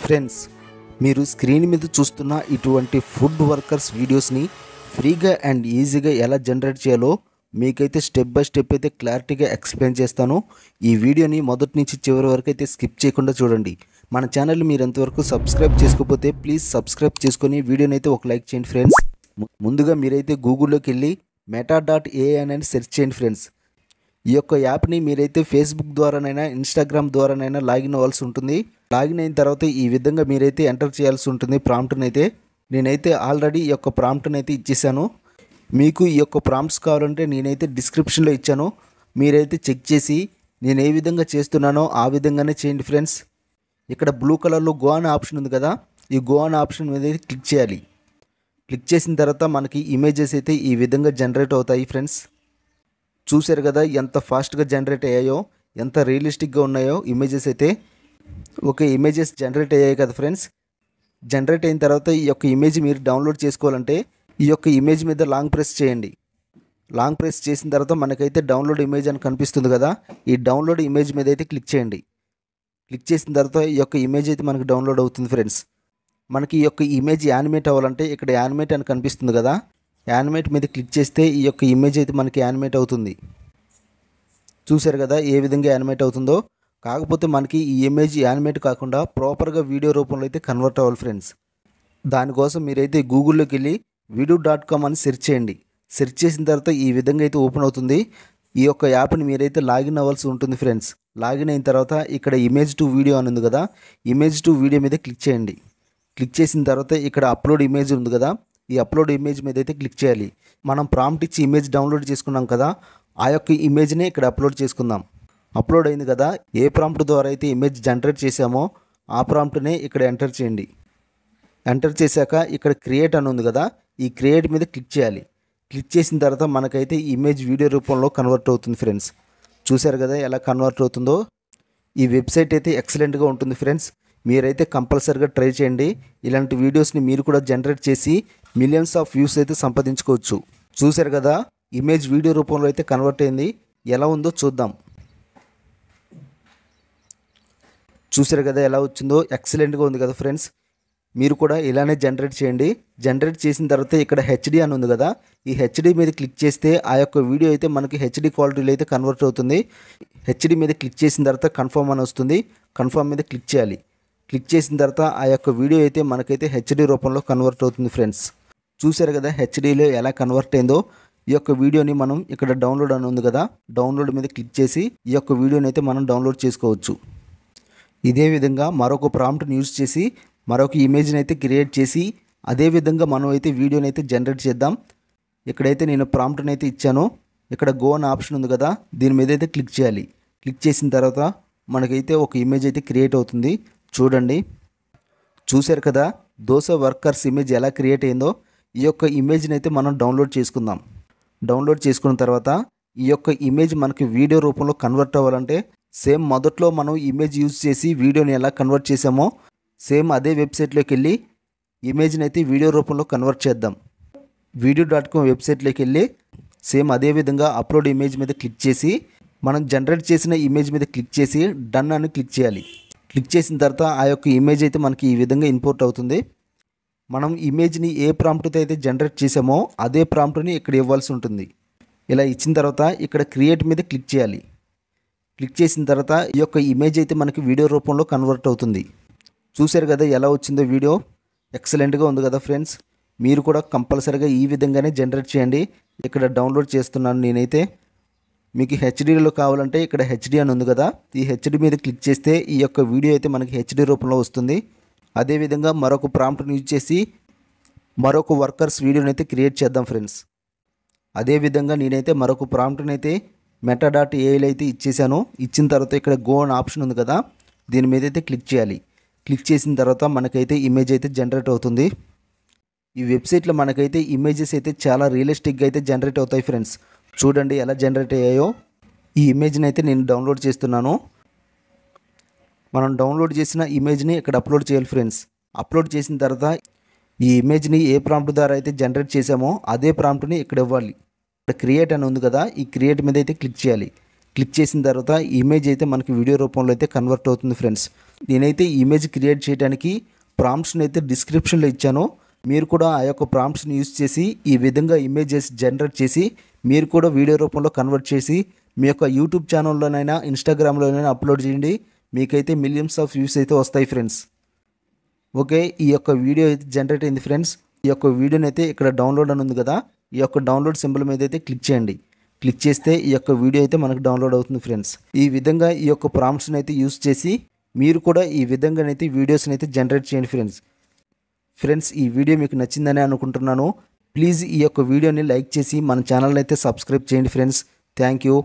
Friends, మీరు screen మీద చూస్తున్న ఇటువంటి ఫుడ్ వర్కర్స్ వీడియోస్ని ఫ్రీగా అండ్ ఈజీగా ఎలా జనరేట్ చేయాలో మీకైతే స్టెప్ బై స్టెప్ అయితే క్లారిటీగా ఎక్స్ప్లెయిన్ చేస్తాను. ఈ వీడియోని మొదటి నుంచి చివరి వరకు అయితే స్కిప్ చేయకుండా చూడండి. మన ఛానల్ మీరు ఎంతవరకు సబ్స్క్రైబ్ చేసుకోకపోతే ప్లీజ్ సబ్స్క్రైబ్ చేసుకొని వీడియోని అయితే ఒక లైక్ చేయండి ఫ్రెండ్స్. ముందుగా మీరైతే గూగుల్లోకి వెళ్ళి meta.ai అని సెర్చ్ చేయండి ఫ్రెండ్స్. ఈ యొక్క యాప్ని మీరైతే ఫేస్బుక్ ద్వారానైనా ఇన్స్టాగ్రామ్ ద్వారానైనా లాగిన్ అవ్వాల్సి ఉంటుంది. లాగిన్ అయిన తర్వాత ఈ విధంగా మీరైతే ఎంటర్ చేయాల్సి ఉంటుంది ప్రాంప్ట్ని అయితే. నేనైతే ఆల్రెడీ ఈ యొక్క ప్రాంప్ట్ని అయితే ఇచ్చేసాను. మీకు ఈ యొక్క ప్రాంప్ట్స్ కావాలంటే నేనైతే డిస్క్రిప్షన్లో ఇచ్చాను. మీరైతే చెక్ చేసి నేను ఏ విధంగా చేస్తున్నానో ఆ విధంగానే చేయండి ఫ్రెండ్స్. ఇక్కడ బ్లూ కలర్లో గో అనే ఆప్షన్ ఉంది కదా, ఈ గో అనే ఆప్షన్ మీద అయితే క్లిక్ చేయాలి. క్లిక్ చేసిన తర్వాత మనకి ఇమేజెస్ అయితే ఈ విధంగా జనరేట్ అవుతాయి ఫ్రెండ్స్. చూశారు కదా ఎంత ఫాస్ట్గా జనరేట్ అయ్యాయో, ఎంత రియలిస్టిక్గా ఉన్నాయో ఇమేజెస్ అయితే. ఓకే, ఇమేజెస్ జనరేట్ అయ్యాయి కదా ఫ్రెండ్స్. జనరేట్ అయిన తర్వాత ఈ యొక్క ఇమేజ్ మీరు డౌన్లోడ్ చేసుకోవాలంటే ఈ యొక్క ఇమేజ్ మీద లాంగ్ ప్రెస్ చేయండి. లాంగ్ ప్రెస్ చేసిన తర్వాత మనకైతే డౌన్లోడ్ ఇమేజ్ అని కనిపిస్తుంది కదా, ఈ డౌన్లోడ్ ఇమేజ్ మీద అయితే క్లిక్ చేయండి. క్లిక్ చేసిన తర్వాత ఈ యొక్క ఇమేజ్ అయితే మనకి డౌన్లోడ్ అవుతుంది ఫ్రెండ్స్. మనకి ఈ యొక్క ఇమేజ్ యానిమేట్ అవ్వాలంటే ఇక్కడ యానిమేట్ అని కనిపిస్తుంది కదా, యానిమేట్ మీద క్లిక్ చేస్తే ఈ యొక్క ఇమేజ్ అయితే మనకి యానిమేట్ అవుతుంది. చూశారు కదా ఏ విధంగా యానిమేట్ అవుతుందో. కాకపోతే మనకి ఈ ఇమేజ్ యానిమేట్ కాకుండా ప్రాపర్గా వీడియో రూపంలో అయితే కన్వర్ట్ అవ్వాలి ఫ్రెండ్స్. దానికోసం మీరైతే గూగుల్లోకి వెళ్ళి video.com అని సెర్చ్ చేయండి. సెర్చ్ చేసిన తర్వాత ఈ విధంగా అయితే ఓపెన్ అవుతుంది. ఈ యొక్క యాప్ని మీరైతే లాగిన్ అవ్వాల్సి ఉంటుంది ఫ్రెండ్స్. లాగిన్ అయిన తర్వాత ఇక్కడ ఇమేజ్ టు వీడియో అని ఉంది కదా, ఇమేజ్ టు వీడియో మీద క్లిక్ చేయండి. క్లిక్ చేసిన తర్వాత ఇక్కడ అప్లోడ్ ఇమేజ్ ఉంది కదా, ఈ అప్లోడ్ ఇమేజ్ మీద అయితే క్లిక్ చేయాలి. మనం ప్రాంప్ట్ ఇచ్చి ఇమేజ్ డౌన్లోడ్ చేసుకున్నాం కదా, ఆ యొక్క ఇమేజ్ని ఇక్కడ అప్లోడ్ చేసుకుందాం. అప్లోడ్ అయింది కదా, ఏ ప్రాంప్ట్ ద్వారా అయితే ఇమేజ్ జనరేట్ చేసామో ఆ ప్రాంప్ట్నే ఇక్కడ ఎంటర్ చేయండి. ఎంటర్ చేశాక ఇక్కడ క్రియేట్ అని ఉంది కదా, ఈ క్రియేట్ మీద క్లిక్ చేయాలి. క్లిక్ చేసిన తర్వాత మనకైతే ఇమేజ్ వీడియో రూపంలో కన్వర్ట్ అవుతుంది ఫ్రెండ్స్. చూశారు కదా ఎలా కన్వర్ట్ అవుతుందో. ఈ వెబ్సైట్ అయితే ఎక్సలెంట్గా ఉంటుంది ఫ్రెండ్స్. మీరైతే కంపల్సరీగా ట్రై చేయండి. ఇలాంటి వీడియోస్ని మీరు కూడా జనరేట్ చేసి మిలియన్స్ ఆఫ్ వ్యూస్ అయితే సంపాదించుకోవచ్చు. చూశారు కదా ఇమేజ్ వీడియో రూపంలో అయితే కన్వర్ట్ అయింది. ఎలా ఉందో చూద్దాం. చూశారు కదా ఎలా వచ్చిందో, ఎక్సలెంట్గా ఉంది కదా ఫ్రెండ్స్. మీరు కూడా ఇలానే జనరేట్ చేయండి. జనరేట్ చేసిన తర్వాత ఇక్కడ హెచ్డి అని ఉంది కదా, ఈ హెచ్డి మీద క్లిక్ చేస్తే ఆ యొక్క వీడియో అయితే మనకి హెచ్డి క్వాలిటీలో అయితే కన్వర్ట్ అవుతుంది. హెచ్డి మీద క్లిక్ చేసిన తర్వాత కన్ఫర్మ్ అని వస్తుంది. కన్ఫర్మ్ మీద క్లిక్ చేయాలి. క్లిక్ చేసిన తర్వాత ఆ యొక్క వీడియో అయితే మనకైతే హెచ్డి రూపంలో కన్వర్ట్ అవుతుంది ఫ్రెండ్స్. చూశారు కదా హెచ్డిలో ఎలా కన్వర్ట్ అయిందో. ఈ యొక్క వీడియోని మనం ఇక్కడ డౌన్లోడ్ అని ఉంది కదా, డౌన్లోడ్ మీద క్లిక్ చేసి ఈ యొక్క వీడియోని అయితే మనం డౌన్లోడ్ చేసుకోవచ్చు. ఇదే విధంగా మరొక ప్రాంప్ట్ని యూజ్ చేసి మరొక ఇమేజ్ని అయితే క్రియేట్ చేసి అదే విధంగా మనం అయితే వీడియోని అయితే జనరేట్ చేద్దాం. ఇక్కడైతే నేను ప్రాంప్ట్ని అయితే ఇచ్చాను. ఇక్కడ గో అనే ఆప్షన్ ఉంది కదా, దీని మీద అయితే క్లిక్ చేయాలి. క్లిక్ చేసిన తర్వాత మనకైతే ఒక ఇమేజ్ అయితే క్రియేట్ అవుతుంది. చూడండి, చూశారు కదా దోస వర్కర్స్ ఇమేజ్ ఎలా క్రియేట్ అయిందో. ఈ యొక్క ఇమేజ్ని అయితే మనం డౌన్లోడ్ చేసుకుందాం. డౌన్లోడ్ చేసుకున్న తర్వాత ఈ యొక్క ఇమేజ్ మనకి వీడియో రూపంలో కన్వర్ట్ అవ్వాలంటే సేమ్ మొదట్లో మనం ఇమేజ్ యూజ్ చేసి వీడియోని ఎలా కన్వర్ట్ చేసామో సేమ్ అదే వెబ్సైట్లోకి వెళ్ళి ఇమేజ్ని అయితే వీడియో రూపంలో కన్వర్ట్ చేద్దాం. video.com వెబ్సైట్లోకి వెళ్ళి సేమ్ అదే విధంగా అప్లోడ్ ఇమేజ్ మీద క్లిక్ చేసి మనం జనరేట్ చేసిన ఇమేజ్ మీద క్లిక్ చేసి డన్ అని క్లిక్ చేయాలి. క్లిక్ చేసిన తర్వాత ఆ యొక్క ఇమేజ్ అయితే మనకి ఈ విధంగా ఇంపోర్ట్ అవుతుంది. మనం ఇమేజ్ని ఏ ప్రాంప్ట్తో అయితే జనరేట్ చేసామో అదే ప్రాంప్ట్ని ఇక్కడ ఇవ్వాల్సి ఉంటుంది. ఇలా ఇచ్చిన తర్వాత ఇక్కడ క్రియేట్ మీద క్లిక్ చేయాలి. క్లిక్ చేసిన తర్వాత ఈ యొక్క ఇమేజ్ అయితే మనకి వీడియో రూపంలో కన్వర్ట్ అవుతుంది. చూశారు కదా ఎలా వచ్చిందో వీడియో. ఎక్సలెంట్గా ఉంది కదా ఫ్రెండ్స్. మీరు కూడా కంపల్సరీగా ఈ విధంగానే జనరేట్ చేయండి. ఇక్కడ డౌన్లోడ్ చేస్తున్నాను నేనైతే. మీకు హెచ్డీలో కావాలంటే ఇక్కడ హెచ్డి అని ఉంది కదా, ఈ హెచ్డి మీద క్లిక్ చేస్తే ఈ యొక్క వీడియో అయితే మనకి హెచ్డి రూపంలో వస్తుంది. అదేవిధంగా మరొక ప్రాంప్ట్ని యూజ్ చేసి మరొక వర్కర్స్ వీడియోని అయితే క్రియేట్ చేద్దాం ఫ్రెండ్స్. అదేవిధంగా నేనైతే మరొక ప్రాంప్ట్ని అయితే meta.ai అయితే ఇచ్చేసాను. ఇచ్చిన తర్వాత ఇక్కడ గో అనే ఆప్షన్ ఉంది కదా, దీని మీద అయితే క్లిక్ చేయాలి. క్లిక్ చేసిన తర్వాత మనకైతే ఇమేజ్ అయితే జనరేట్ అవుతుంది. ఈ వెబ్సైట్లో మనకైతే ఇమేజెస్ అయితే చాలా రియలిస్టిక్గా అయితే జనరేట్ అవుతాయి ఫ్రెండ్స్. చూడండి ఎలా జనరేట్ అయ్యాయో. ఈ ఇమేజ్ని అయితే నేను డౌన్లోడ్ చేస్తున్నాను. మనం డౌన్లోడ్ చేసిన ఇమేజ్ని ఇక్కడ అప్లోడ్ చేయాలి ఫ్రెండ్స్. అప్లోడ్ చేసిన తర్వాత ఈ ఇమేజ్ని ఏ ప్రాంప్ట్ ద్వారా అయితే జనరేట్ చేసామో అదే ప్రాంప్ట్ని ఇక్కడ ఇవ్వాలి. ఇక్కడ క్రియేట్ అని ఉంది కదా, ఈ క్రియేట్ మీద అయితే క్లిక్ చేయాలి. క్లిక్ చేసిన తర్వాత ఇమేజ్ అయితే మనకి వీడియో రూపంలో అయితే కన్వర్ట్ అవుతుంది ఫ్రెండ్స్. నేనైతే ఇమేజ్ క్రియేట్ చేయడానికి ప్రాంప్ట్స్ని అయితే డిస్క్రిప్షన్లో ఇచ్చాను. మీరు కూడా ఆ యొక్క ప్రాంప్ట్స్ని యూస్ చేసి ఈ విధంగా ఇమేజెస్ జనరేట్ చేసి మీరు కూడా వీడియో రూపంలో కన్వర్ట్ చేసి మీ యొక్క యూట్యూబ్ ఛానల్లోనైనా ఇన్స్టాగ్రామ్లోనైనా అప్లోడ్ చేయండి. మీకైతే మిలియన్స్ ఆఫ్ వ్యూస్ అయితే వస్తాయి ఫ్రెండ్స్. ఓకే, ఈ యొక్క వీడియో అయితే జనరేట్ అయింది ఫ్రెండ్స్. ఈ యొక్క వీడియోని అయితే ఇక్కడ డౌన్లోడ్ అని ఉంది కదా, ఈ యొక్క డౌన్లోడ్ సింబల్ మీద అయితే క్లిక్ చేయండి. క్లిక్ చేస్తే ఈ యొక్క వీడియో అయితే మనకు డౌన్లోడ్ అవుతుంది ఫ్రెండ్స్. ఈ విధంగా ఈ యొక్క ప్రాంప్ట్స్ని అయితే యూస్ చేసి మీరు కూడా ఈ విధంగానైతే వీడియోస్ని అయితే జనరేట్ చేయండి ఫ్రెండ్స్. ఈ వీడియో మీకు నచ్చిందని అనుకుంటున్నాను. ప్లీజ్ ఈ యొక్క వీడియోని లైక్ చేసి మన ఛానల్ని అయితే సబ్స్క్రైబ్ చేయండి ఫ్రెండ్స్. Thank you.